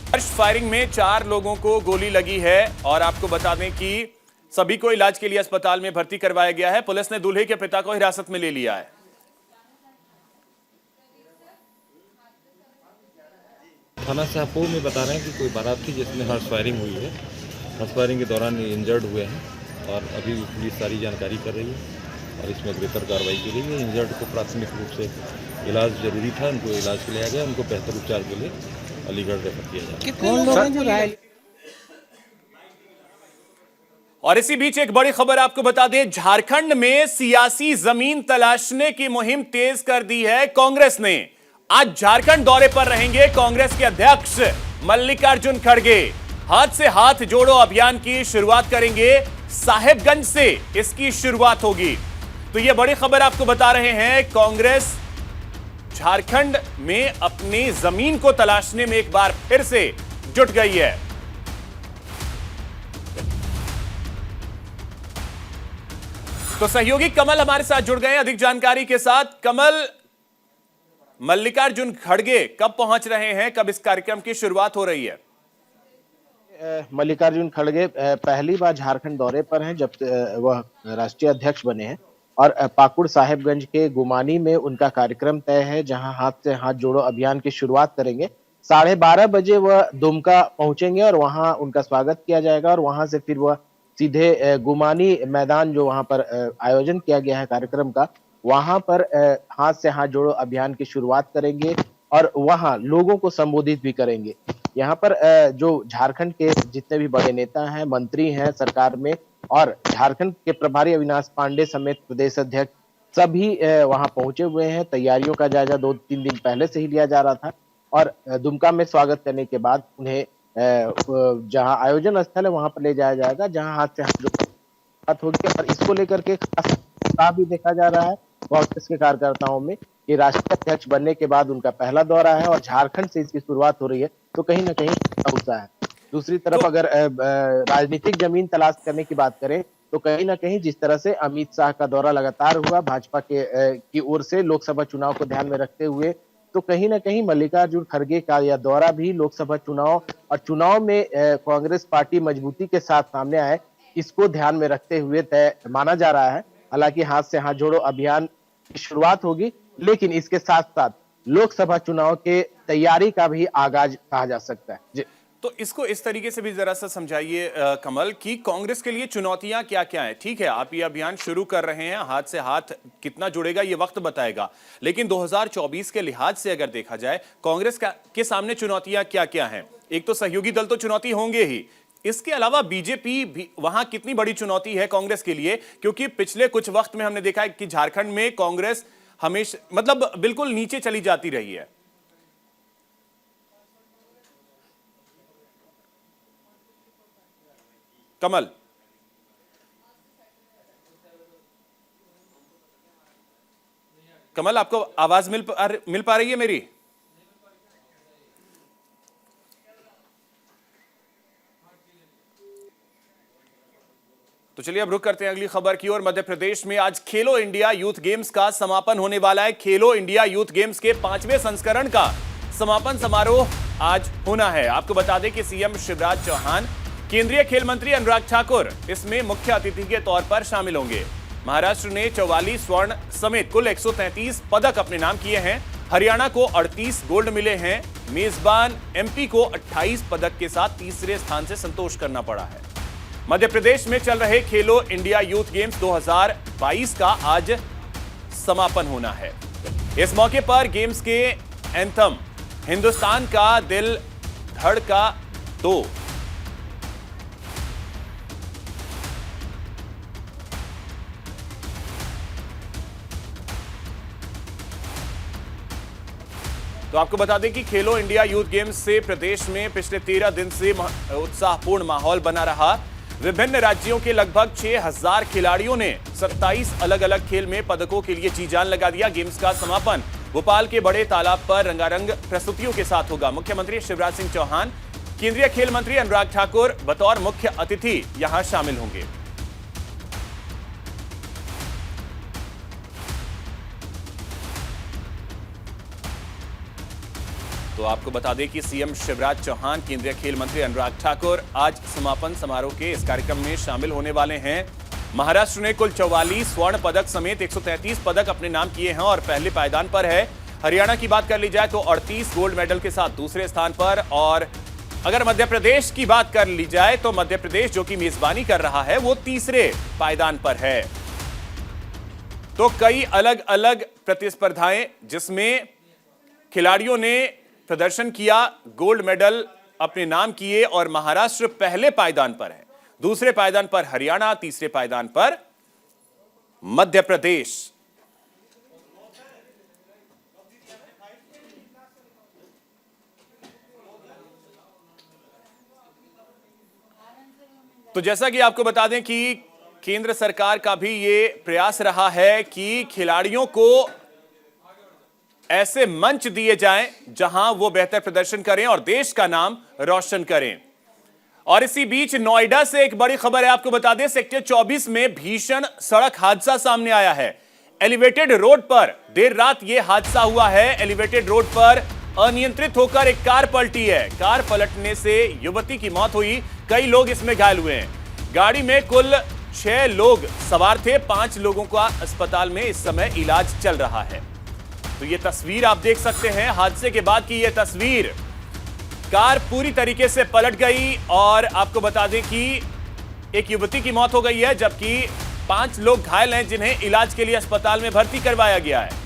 Speaker 1: हर्ष फायरिंग में 4 लोगों को गोली लगी है और आपको बता दें कि सभी को इलाज के लिए अस्पताल में भर्ती करवाया गया है। पुलिस ने दूल्हे के पिता को हिरासत में ले लिया है।
Speaker 7: थाना शाहपुर में बता रहे हैं कि कोई बारात थी जिसमें हॉर्स फायरिंग हुई है। हॉर्स फायरिंग के दौरान ये इंजर्ड हुए हैं और अभी पुलिस सारी जानकारी कर रही है और इसमें बेहतर कार्रवाई की गई है। इंजर्ड को प्राथमिक रूप से इलाज जरूरी था, उनको इलाज के लिए आया गया, उनको बेहतर उपचार के लिए अलीगढ़ रेफर किया जाए।
Speaker 8: कितने लोग हैं जो घायल?
Speaker 1: और इसी बीच एक बड़ी खबर आपको बता दें, झारखंड में सियासी जमीन तलाशने की मुहिम तेज कर दी है कांग्रेस ने। आज झारखंड दौरे पर रहेंगे कांग्रेस के अध्यक्ष मल्लिकार्जुन खड़गे। हाथ से हाथ जोड़ो अभियान की शुरुआत करेंगे, साहेबगंज से इसकी शुरुआत होगी। तो यह बड़ी खबर आपको बता रहे हैं, कांग्रेस झारखंड में अपनी जमीन को तलाशने में एक बार फिर से जुट गई है। तो सहयोगी कमल हमारे साथ जुड़ गए हैं अधिक जानकारी के साथ। कमल, मल्लिकार्जुन खड़गे कब पहुंच रहे हैं, कब इस कार्यक्रम की शुरुआत हो रही है?
Speaker 9: मल्लिकार्जुन खड़गे पहली बार झारखंड दौरे पर हैं जब वह राष्ट्रीय अध्यक्ष बने हैं और पाकुड़ साहेबगंज के गुमानी में उनका कार्यक्रम तय है, जहां हाथ से हाथ जोड़ो अभियान की शुरुआत करेंगे। 12:30 बजे वह दुमका पहुंचेंगे और वहां उनका स्वागत किया जाएगा और वहां से फिर वह सीधे गुमानी मैदान, जो वहां पर आयोजन किया गया है कार्यक्रम का, वहां पर हाथ से हाथ जोड़ो अभियान की शुरुआत करेंगे और वहां लोगों को संबोधित भी करेंगे। यहाँ पर जो झारखंड के जितने भी बड़े नेता हैं, मंत्री हैं सरकार में, और झारखंड के प्रभारी अविनाश पांडे समेत प्रदेश अध्यक्ष सभी वहां पहुंचे हुए हैं। तैयारियों का जायजा 2-3 दिन पहले से ही लिया जा रहा था और दुमका में स्वागत करने के बाद उन्हें जहां आयोजन स्थल है वहां पर ले जाया जाएगा, जहां हाथ से हाथ होगी। और इसको लेकर के खास उत्साह भी देखा जा रहा है कांग्रेस के कार्यकर्ताओं में कि राष्ट्रीय अध्यक्ष बनने के बाद उनका पहला दौरा है और झारखंड से इसकी शुरुआत हो रही है, तो कहीं ना कहीं उत्साह है। दूसरी तरफ अगर राजनीतिक जमीन तलाश करने की बात करें तो कहीं ना कहीं जिस तरह से अमित शाह का दौरा लगातार हुआ भाजपा की ओर से लोकसभा चुनाव को ध्यान में रखते हुए, तो कहीं ना कहीं मल्लिकार्जुन खड़गे का यह दौरा भी लोकसभा चुनाव और चुनाव में कांग्रेस पार्टी मजबूती के साथ सामने आए, इसको ध्यान में रखते हुए तय माना जा रहा है। हालांकि हाथ से हाथ जोड़ो अभियान की शुरुआत होगी, लेकिन इसके साथ साथ लोकसभा चुनाव के तैयारी का भी आगाज कहा जा सकता है। जी।
Speaker 1: तो इसको इस तरीके से भी जरा सा समझाइए कमल कि कांग्रेस के लिए चुनौतियां क्या क्या हैं। ठीक है, आप ये अभियान शुरू कर रहे हैं, हाथ से हाथ कितना जुड़ेगा ये वक्त बताएगा, लेकिन 2024 के लिहाज से अगर देखा जाए कांग्रेस के सामने चुनौतियां क्या क्या हैं। एक तो सहयोगी दल तो चुनौती होंगे ही, इसके अलावा बीजेपी भी वहां कितनी बड़ी चुनौती है कांग्रेस के लिए, क्योंकि पिछले कुछ वक्त में हमने देखा है कि झारखंड में कांग्रेस हमेशा मतलब बिल्कुल नीचे चली जाती रही है। कमल, कमल आपको आवाज मिल पा रही है मेरी? तो चलिए अब रुक करते हैं अगली खबर की ओर। मध्य प्रदेश में आज खेलो इंडिया यूथ गेम्स का समापन होने वाला है। खेलो इंडिया यूथ गेम्स के 5वें संस्करण का समापन समारोह आज होना है। आपको बता दें कि सीएम शिवराज चौहान, केंद्रीय खेल मंत्री अनुराग ठाकुर इसमें मुख्य अतिथि के तौर पर शामिल होंगे। महाराष्ट्र ने 44 स्वर्ण समेत कुल 133 पदक अपने नाम किए हैं। हरियाणा को 38 गोल्ड मिले हैं। मेजबान एमपी को 28 पदक के साथ तीसरे स्थान से संतोष करना पड़ा है। मध्य प्रदेश में चल रहे खेलो इंडिया यूथ गेम्स 2022 का आज समापन होना है। इस मौके पर गेम्स के एंथम हिंदुस्तान का दिल धड़का दो तो आपको बता दें कि खेलो इंडिया यूथ गेम्स से प्रदेश में पिछले 13 दिन से उत्साहपूर्ण माहौल बना रहा। विभिन्न राज्यों के लगभग 6000 खिलाड़ियों ने 27 अलग अलग खेल में पदकों के लिए जी जान लगा दिया। गेम्स का समापन भोपाल के बड़े तालाब पर रंगारंग प्रस्तुतियों के साथ होगा। मुख्यमंत्री शिवराज सिंह चौहान, केंद्रीय खेल मंत्री अनुराग ठाकुर बतौर मुख्य अतिथि यहां शामिल होंगे। तो आपको बता दें कि सीएम शिवराज चौहान, केंद्रीय खेल मंत्री अनुराग ठाकुर आज समापन समारोह के इस कार्यक्रम में शामिल होने वाले हैं। महाराष्ट्र ने कुल 44 स्वर्ण पदक समेत 133 पदक अपने नाम किए हैं और पहले पायदान पर है। हरियाणा की बात कर ली जाए तो 38 गोल्ड मेडल के साथ दूसरे स्थान पर, और अगर मध्य प्रदेश की बात कर ली जाए तो मध्य प्रदेश जो कि मेजबानी कर रहा है वो तीसरे पायदान पर है। तो कई अलग अलग प्रतिस्पर्धाएं जिसमें खिलाड़ियों ने प्रदर्शन किया, गोल्ड मेडल अपने नाम किए, और महाराष्ट्र पहले पायदान पर है, दूसरे पायदान पर हरियाणा, तीसरे पायदान पर मध्य प्रदेश। तो जैसा कि आपको बता दें कि केंद्र सरकार का भी ये प्रयास रहा है कि खिलाड़ियों को ऐसे मंच दिए जाएं जहां वो बेहतर प्रदर्शन करें और देश का नाम रोशन करें। और इसी बीच नोएडा से एक बड़ी खबर है, आपको बता दें सेक्टर 24 में भीषण सड़क हादसा सामने आया है। एलिवेटेड रोड पर देर रात यह हादसा हुआ है। एलिवेटेड रोड पर अनियंत्रित होकर एक कार पलटी है। कार पलटने से युवती की मौत हुई, कई लोग इसमें घायल हुए हैं। गाड़ी में कुल 6 लोग सवार थे, 5 लोगों का अस्पताल में इस समय इलाज चल रहा है। तो ये तस्वीर आप देख सकते हैं, हादसे के बाद की यह तस्वीर। कार पूरी तरीके से पलट गई और आपको बता दें कि एक युवती की मौत हो गई है, जबकि 5 लोग घायल हैं जिन्हें इलाज के लिए अस्पताल में भर्ती करवाया गया है,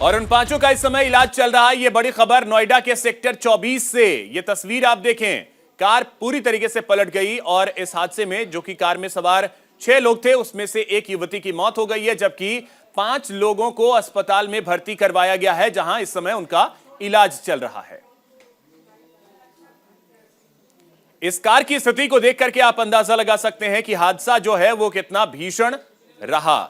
Speaker 1: और उन 5 का इस समय इलाज चल रहा है। यह बड़ी खबर नोएडा के सेक्टर 24 से। यह तस्वीर आप देखें, कार पूरी तरीके से पलट गई और इस हादसे में जो कि कार में सवार 6 लोग थे उसमें से एक युवती की मौत हो गई है, जबकि 5 लोगों को अस्पताल में भर्ती करवाया गया है, जहां इस समय उनका इलाज चल रहा है। इस कार की स्थिति को देख करके आप अंदाजा लगा सकते हैं कि हादसा जो है वो कितना भीषण रहा।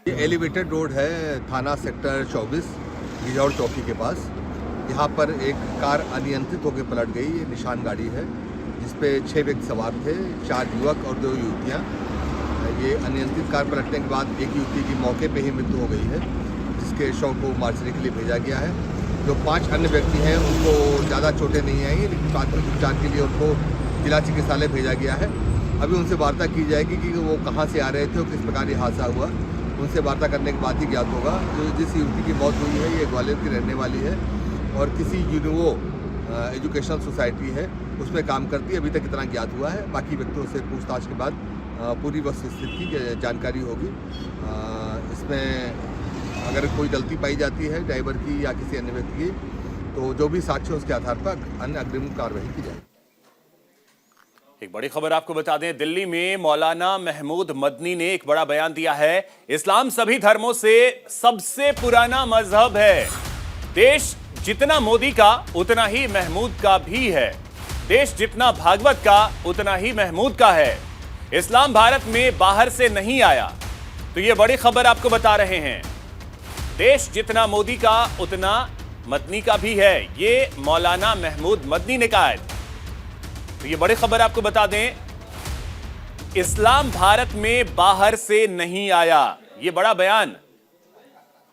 Speaker 8: ये एलिवेटेड रोड है, थाना सेक्टर 24 रिजॉर्ट चौकी के पास। यहाँ पर एक कार अनियंत्रित होकर पलट गई। ये निशान गाड़ी है जिसपे 6 व्यक्ति सवार थे, 4 युवक और 2 युवतियाँ। ये अनियंत्रित कार पलटने के बाद एक युवती की मौके पे ही मृत्यु हो गई है, जिसके शव को मार्चरी के लिए भेजा गया है। जो 5 अन्य व्यक्ति हैं उनको ज़्यादा चोटें नहीं आई, लेकिन प्राथमिक उपचार के लिए उनको जिला चिकित्सालय भेजा गया है। अभी उनसे वार्ता की जाएगी कि वो कहाँ से आ रहे थे और किस प्रकार ये हादसा हुआ। उनसे वार्ता करने के बाद ही ज्ञात होगा। जो जिस युवती की मौत हुई है ये ग्वालियर की रहने वाली है और किसी यूनिवो एजुकेशनल सोसाइटी है उसमें काम करती है। अभी तक इतना ज्ञात हुआ है, बाकी व्यक्तियों से पूछताछ के बाद पूरी वस्तुस्थिति की जानकारी होगी। इसमें अगर कोई गलती पाई जाती है ड्राइवर की या किसी अन्य व्यक्ति की, तो जो भी साक्ष्य उसके आधार पर अन्य अग्रिम कार्रवाई की जाएगी।
Speaker 1: एक बड़ी खबर आपको बता दें, दिल्ली में मौलाना महमूद मदनी ने एक बड़ा बयान दिया है। इस्लाम सभी धर्मों से सबसे पुराना मजहब है। देश जितना मोदी का उतना ही महमूद का भी है। देश जितना भागवत का उतना ही महमूद का है। इस्लाम भारत में बाहर से नहीं आया। तो ये बड़ी खबर आपको बता रहे हैं। देश जितना मोदी का उतना मदनी का भी है, ये मौलाना महमूद मदनी ने कहा है। तो ये बड़ी खबर आपको बता दें, इस्लाम भारत में बाहर से नहीं आया। ये बड़ा बयान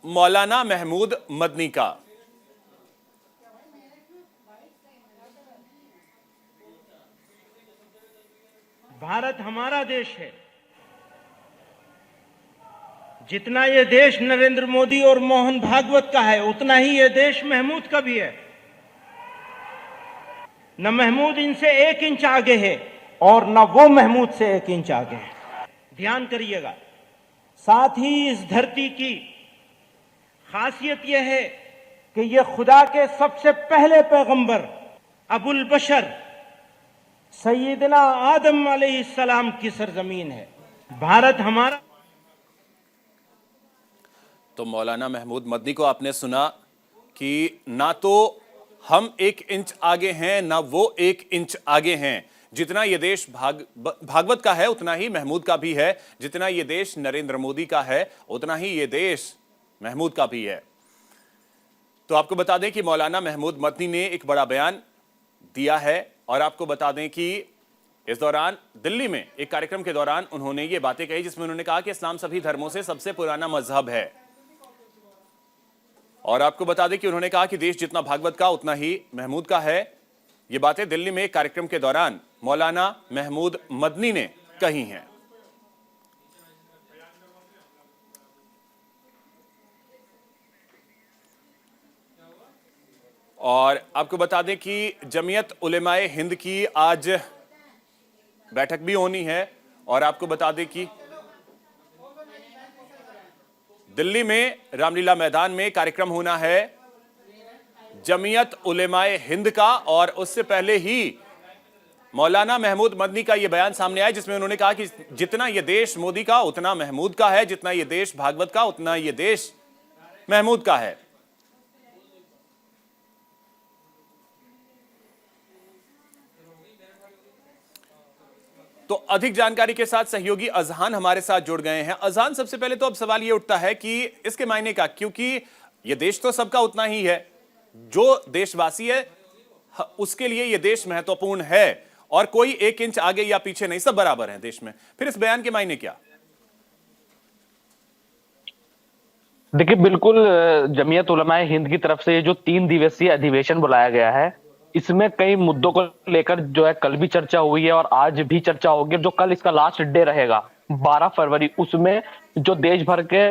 Speaker 1: मौलाना महमूद मदनी का।
Speaker 10: भारत हमारा देश है। जितना ये देश नरेंद्र मोदी और मोहन भागवत का है उतना ही ये देश महमूद का भी है। न महमूद इनसे 1 इंच आगे है और न वो महमूद से 1 इंच आगे है। ध्यान करिएगा। साथ ही इस धरती की खासियत यह है कि यह खुदा के सबसे पहले पैगंबर अबुल बशर सैयदना आदम अलैहिस्सलाम की सरजमीन है। भारत हमारा।
Speaker 1: तो मौलाना महमूद मदनी को आपने सुना कि ना तो हम 1 इंच आगे हैं ना वो 1 इंच आगे हैं। जितना ये देश भागवत का है उतना ही महमूद का भी है। जितना ये देश नरेंद्र मोदी का है उतना ही ये देश महमूद का भी है। तो आपको बता दें कि मौलाना महमूद मदनी ने एक बड़ा बयान दिया है और आपको बता दें कि इस दौरान दिल्ली में एक कार्यक्रम के दौरान उन्होंने ये बातें कही, जिसमें उन्होंने कहा कि इस्लाम सभी धर्मों से सबसे पुराना मजहब है। और आपको बता दें कि उन्होंने कहा कि देश जितना भागवत का उतना ही महमूद का है। ये बातें दिल्ली में एक कार्यक्रम के दौरान मौलाना महमूद मदनी ने कही हैं। और आपको बता दें कि जमीयत उलेमाए हिंद की आज बैठक भी होनी है और आपको बता दें कि दिल्ली में रामलीला मैदान में कार्यक्रम होना है जमीयत उलेमाए हिंद का। और उससे पहले ही मौलाना महमूद मदनी का यह बयान सामने आया जिसमें उन्होंने कहा कि जितना यह देश मोदी का उतना महमूद का है, जितना यह देश भागवत का उतना यह देश महमूद का है। तो अधिक जानकारी के साथ सहयोगी अजहान हमारे साथ जुड़ गए हैं। अजहान, सबसे पहले तो अब सवाल यह उठता है कि इसके मायने का, क्योंकि यह देश तो सबका उतना ही है, जो देशवासी है उसके लिए यह देश महत्वपूर्ण है और कोई 1 इंच आगे या पीछे नहीं, सब बराबर हैं देश में। फिर इस बयान के मायने क्या?
Speaker 11: देखिए, बिल्कुल जमीयत उलमाए हिंद की तरफ से ये जो 3 दिवसीय अधिवेशन बुलाया गया है, इसमें कई मुद्दों को लेकर जो है कल भी चर्चा हुई है और आज भी चर्चा होगी। जो कल इसका लास्ट डे रहेगा 12 फरवरी, उसमें जो देश भर के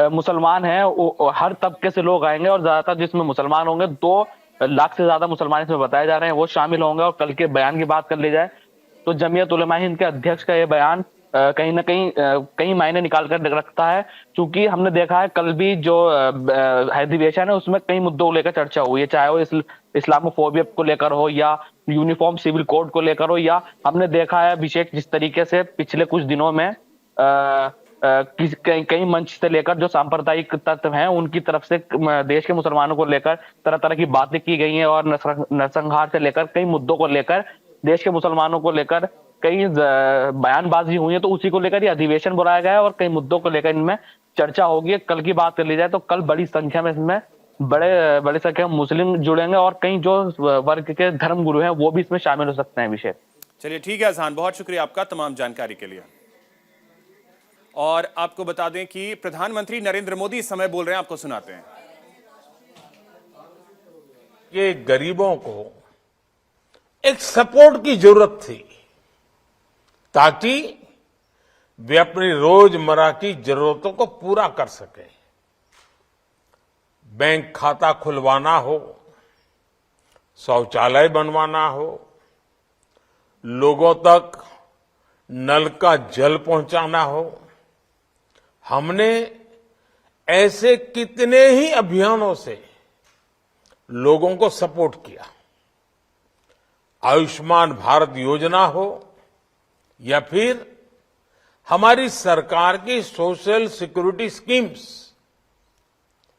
Speaker 11: मुसलमान हैं वो हर तबके से लोग आएंगे और ज्यादातर जिसमें मुसलमान होंगे 2 लाख से ज्यादा मुसलमान इसमें बताए जा रहे हैं, वो शामिल होंगे। और कल के बयान की बात कर ली जाए तो जमीयत उलमाए हिंद के अध्यक्ष का ये बयान कहीं ना कहीं कई मायने निकाल कर रखता है, क्योंकि हमने देखा है कल भी जो अधिवेशन है उसमें कई मुद्दों को लेकर चर्चा हुई है, चाहे वो इस्लामोफोबिया को लेकर हो या यूनिफॉर्म सिविल कोड को लेकर हो, या हमने देखा है अभिषेक जिस तरीके से पिछले कुछ दिनों में कई मंच से लेकर जो सांप्रदायिक तत्व हैं उनकी तरफ से देश के मुसलमानों को लेकर तरह तरह की बातें की गई हैं और नरसंहार से लेकर कई मुद्दों को लेकर देश के मुसलमानों को लेकर कई बयानबाजी हुई है। तो उसी को लेकर ये अधिवेशन बुलाया गया है और कई मुद्दों को लेकर इनमें चर्चा होगी। कल की बात कर ली जाए तो कल बड़ी संख्या में इसमें बड़ी संख्या में मुस्लिम जुड़ेंगे और कई जो वर्ग के धर्म गुरु हैं वो भी इसमें शामिल हो सकते हैं। विषय
Speaker 1: चलिए, ठीक है अजहान, बहुत शुक्रिया आपका तमाम जानकारी के लिए। और आपको बता दें कि प्रधानमंत्री नरेंद्र मोदी इस समय बोल रहे हैं, आपको सुनाते हैं।
Speaker 12: ये गरीबों को एक सपोर्ट की जरूरत थी ताकि वे अपनी रोजमर्रा की जरूरतों को पूरा कर सकें। बैंक खाता खुलवाना हो, शौचालय बनवाना हो, लोगों तक नल का जल पहुंचाना हो, हमने ऐसे कितने ही अभियानों से लोगों को सपोर्ट किया। आयुष्मान भारत योजना हो या फिर हमारी सरकार की सोशल सिक्योरिटी स्कीम्स,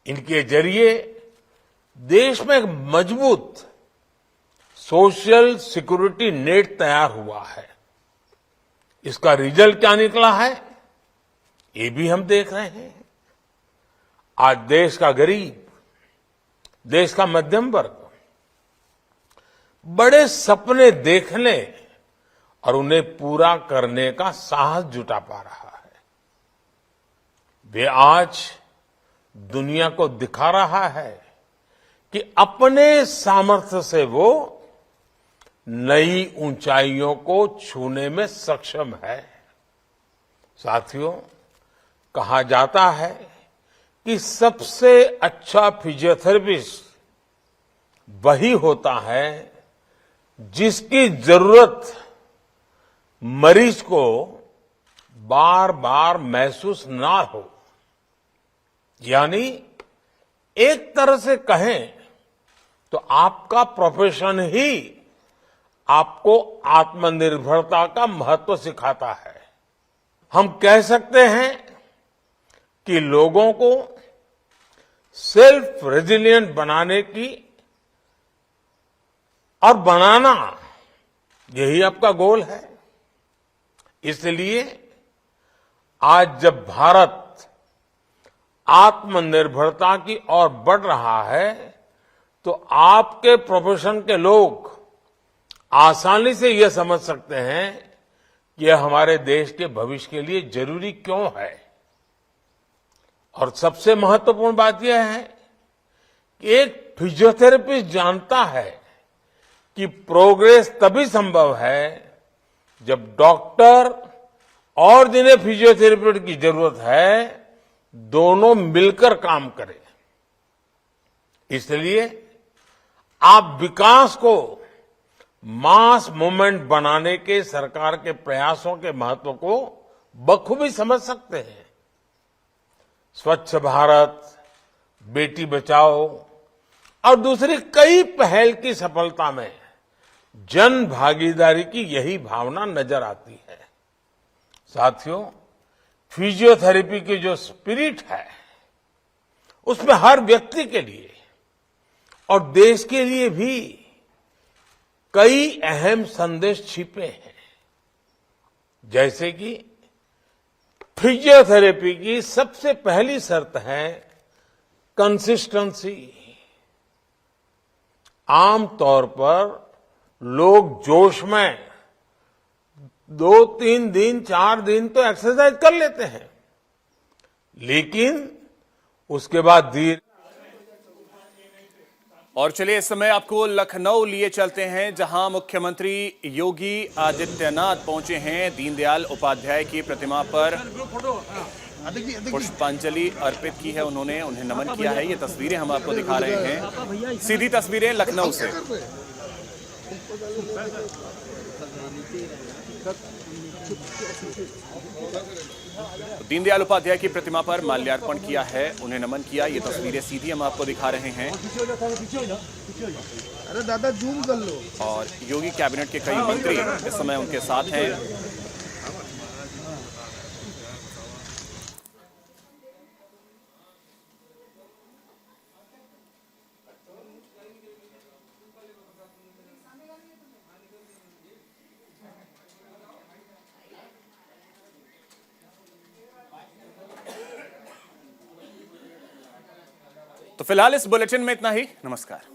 Speaker 12: इनके जरिए देश में एक मजबूत सोशल सिक्योरिटी नेट तैयार हुआ है। इसका रिजल्ट क्या निकला है ये भी हम देख रहे हैं। आज देश का गरीब, देश का मध्यम वर्ग बड़े सपने देखने और उन्हें पूरा करने का साहस जुटा पा रहा है। वे आज दुनिया को दिखा रहा है कि अपने सामर्थ्य से वो नई ऊंचाइयों को छूने में सक्षम है। साथियों, कहा जाता है कि सबसे अच्छा फिजियोथेरेपिस्ट वही होता है जिसकी जरूरत मरीज को बार बार महसूस ना हो। यानी एक तरह से कहें तो आपका प्रोफेशन ही आपको आत्मनिर्भरता का महत्व सिखाता है। हम कह सकते हैं कि लोगों को सेल्फ रेजिलिएंट बनाने की और बनाना यही आपका गोल है। इसलिए आज जब भारत आत्मनिर्भरता की ओर बढ़ रहा है तो आपके प्रोफेशन के लोग आसानी से यह समझ सकते हैं कि यह हमारे देश के भविष्य के लिए जरूरी क्यों है। और सबसे महत्वपूर्ण बात यह है कि एक फिजियोथेरेपिस्ट जानता है कि प्रोग्रेस तभी संभव है जब डॉक्टर और जिन्हें फिजियोथेरेपी की जरूरत है दोनों मिलकर काम करें। इसलिए आप विकास को मास मूवमेंट बनाने के सरकार के प्रयासों के महत्व को बखूबी समझ सकते हैं। स्वच्छ भारत, बेटी बचाओ और दूसरी कई पहल की सफलता में जन भागीदारी की यही भावना नजर आती है। साथियों, फिजियोथेरेपी की जो स्पिरिट है, उसमें हर व्यक्ति के लिए और देश के लिए भी कई अहम संदेश छिपे हैं। जैसे कि फिजियोथेरेपी की सबसे पहली शर्त है कंसिस्टेंसी। आमतौर पर लोग जोश में 2-3 दिन 4 दिन तो एक्सरसाइज कर लेते हैं, लेकिन उसके बाद धीरे।
Speaker 1: और चलिए इस समय आपको लखनऊ लिए चलते हैं, जहां मुख्यमंत्री योगी आदित्यनाथ पहुंचे हैं। दीनदयाल उपाध्याय की प्रतिमा पर पुष्पांजलि अर्पित की है उन्होंने, उन्हें नमन किया है। ये तस्वीरें हम आपको दिखा रहे हैं, सीधी तस्वीरें लखनऊ से। दीनदयाल उपाध्याय की प्रतिमा पर माल्यार्पण किया है, उन्हें नमन किया। ये तस्वीरें सीधी हम आपको दिखा रहे हैं।
Speaker 2: अरे दादा जूम कर लो।
Speaker 1: और योगी कैबिनेट के कई मंत्री इस समय उनके साथ हैं। तो फिलहाल इस बुलेटिन में इतना ही। नमस्कार।